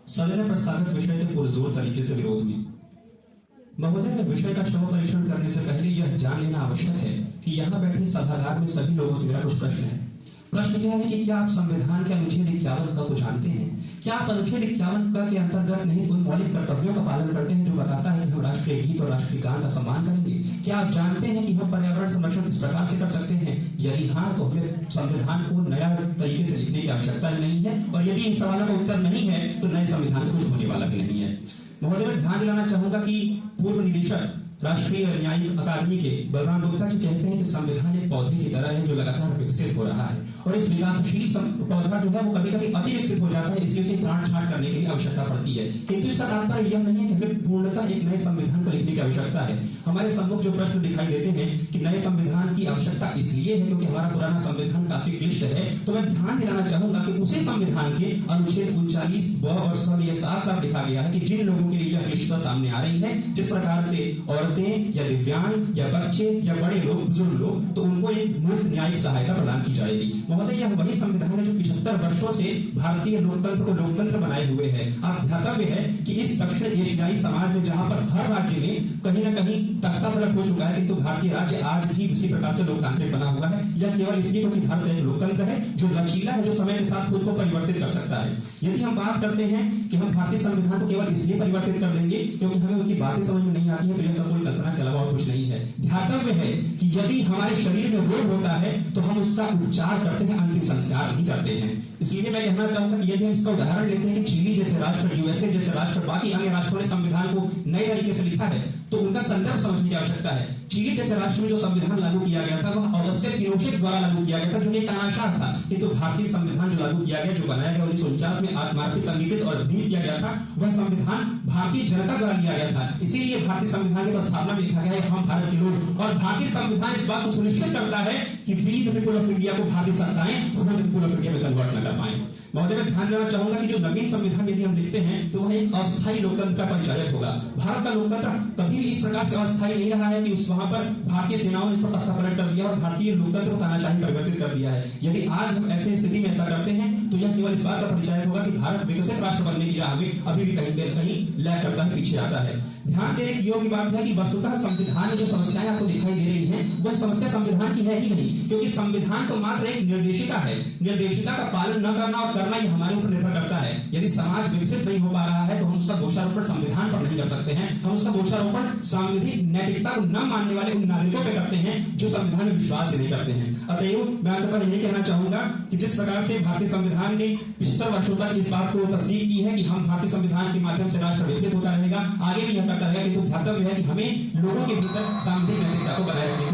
सदन में प्रस्तावित विषय के पुरजोर तरीके से विरोध में। महोदय, विषय का श्रव परीक्षण करने से पहले यह जान लेना आवश्यक है कि यहाँ बैठे सभागार में सभी लोगों से मेरा कुछ प्रश्न है। प्रश्न क्या है कि क्या आप संविधान के अनुच्छेद 51 क को जानते हैं? क्या आप अनुच्छेद 51 क के अंतर्गत नहीं उन मौलिक कर्तव्यों का पालन करते हैं जो बताता है कि हम राष्ट्रीय गीत और राष्ट्रीय गान का सम्मान करेंगे? क्या आप जानते हैं कि हम पर्यावरण संरक्षण किस प्रकार से कर सकते हैं? यदि हाँ, तो हमें संविधान को नया तरीके से लिखने की आवश्यकता ही नहीं है, और यदि इन सवालों का उत्तर नहीं है तो नए संविधान से कुछ होने वाला भी नहीं है। महोदय, मैं ध्यान दिलाना चाहूंगा कि पूर्व निदेशक राष्ट्रीय न्यायिक अकादमी के बलराम गुप्ता जी कहते हैं कि संविधान एक पौधे की तरह है जो लगातार विकसित हो रहा है, और इस विकासशील पौधा जो है वो कभी कभी अति विकसित हो जाता है, इसलिए उसे काट छांट करने की आवश्यकता पड़ती है। किंतु इसका तात्पर्य यह नहीं है कि हमें पूर्णतः एक नए संविधान को लिखने की आवश्यकता है। हमारे सम्मुख जो प्रश्न दिखाई देते हैं कि नए संविधान की आवश्यकता इसलिए है क्योंकि हमारा पुराना संविधान काफी क्लिष्ट है, तो मैं ध्यान दिलाना चाहूंगा कि उसी संविधान के अनुच्छेद 39 ब और स ये साफ साफ लिखा गया है कि जिन लोगों के लिए यह क्लिष्टता सामने आ रही है, जिस प्रकार से औरतें या दिव्यांग या बच्चे या बड़े लोग, बुजुर्ग लोग, तो उनको एक मुफ्त न्यायिक सहायता प्रदान की जाएगी। महोदय, यह वही संविधान है जो 75 वर्षों से भारतीय लोकतंत्र को लोकतंत्र बनाए हुए है। आप ध्यातव्य है कि इस दक्षिण एशियाई समाज में जहां पर हर राज्य में कहीं न कहीं तख्ता पलट हो चुका है, किंतु भारतीय राज्य आज भी उसी प्रकार से लोकतांत्रिक बना हुआ है। यह केवल इसलिए क्योंकि भारत एक लोकतंत्र है जो लचीला है, जो समय के साथ खुद को परिवर्तित कर सकता है। यदि हम बात करते हैं कि हम भारतीय संविधान को केवल इसलिए परिवर्तित कर लेंगे क्योंकि हमें उनकी बातें समझ में नहीं आती है, तो यह कोई कल्पना के अलावा और कुछ नहीं है। ध्यातव्य है कि यदि हमारे शरीर में रोग होता है तो हम उसका उपचार करते हैं, अंतिम संस्कार नहीं करते हैं। इसलिए मैं कहना चाहूंगा कि यदि हम इसका उदाहरण लेते हैं कि चिली जैसे राष्ट्र, यूएसए जैसे राष्ट्र, बाकी अन्य राष्ट्रों ने संविधान को नए तरीके से लिखा है, तो उनका संदर्भ समझने की आवश्यकता है। चिली जैसे राष्ट्र में जो संविधान लागू किया गया था वह ऑगस्टे पिनोशेट द्वारा लागू किया गया था, जो एक तानाशाह था, किंतु भारतीय संविधान जो लागू किया गया, जो बनाया गया 1949 में आत्मार्पित, अंकित और अधिनियमित किया गया था, वह संविधान भारतीय जनता द्वारा लिया गया था। इसीलिए भारतीय संविधान की स्थापना में लिखा गया है हम भारत के लोग, और भारतीय संविधान इस बात को सुनिश्चित करता है कि we the people of India को भारतीय सत्ताएं खुद द पीपल ऑफ इंडिया में कन्वर्ट न कर पाए। महोदय, मैं ध्यान देना चाहूंगा कि जो नवीन संविधान यदि हम लिखते हैं तो वह एक अस्थायी लोकतंत्र का परिचायक होगा। भारत का लोकतंत्र कभी भी इस प्रकार से अस्थायी नहीं रहा है कि उस वहां पर भारतीय सेनाओं ने इस पर तख्ता पलट कर दिया और भारतीय लोकतंत्र को तानाशाही परिवर्तित कर दिया है। यदि आज हम ऐसे स्थिति में ऐसा करते हैं तो यह केवल इस बात का परिचायक होगा कि भारत विकसित राष्ट्र बनने की राह में अभी भी कहीं लैग करता है, पीछे आता है। ध्यान देने की योग्य बात है कि वस्तुतः संविधान में जो समस्याएं आपको दिखाई दे रही हैं वह समस्या संविधान की है ही नहीं, क्योंकि संविधान तो मात्र एक निर्देशिका है। निर्देशिका का पालन न करना और करना ये हमारे ऊपर निर्भर करता है। यदि समाज विकसित नहीं हो पा रहा है तो हम उसका दोषारोपण संविधान पर नहीं कर सकते हैं, हम उसका दोषारोपण सांविधिक नैतिकता को न मानने वाले उन नागरिकों पर करते हैं जो संविधान में विश्वास ही नहीं करते हैं। अतएव मैं अंततः यही कहना चाहूंगा कि जिस प्रकार से भारतीय संविधान ने 75 वर्षों तक इस बात को तस्दीक की है कि हम भारतीय संविधान के माध्यम से राष्ट्र विकसित होता रहेगा, आगे भी यह करता रहेगा, किंतु ध्यातव्य है कि हमें लोगों के भीतर सांविधिक नैतिकता को बनाए रखने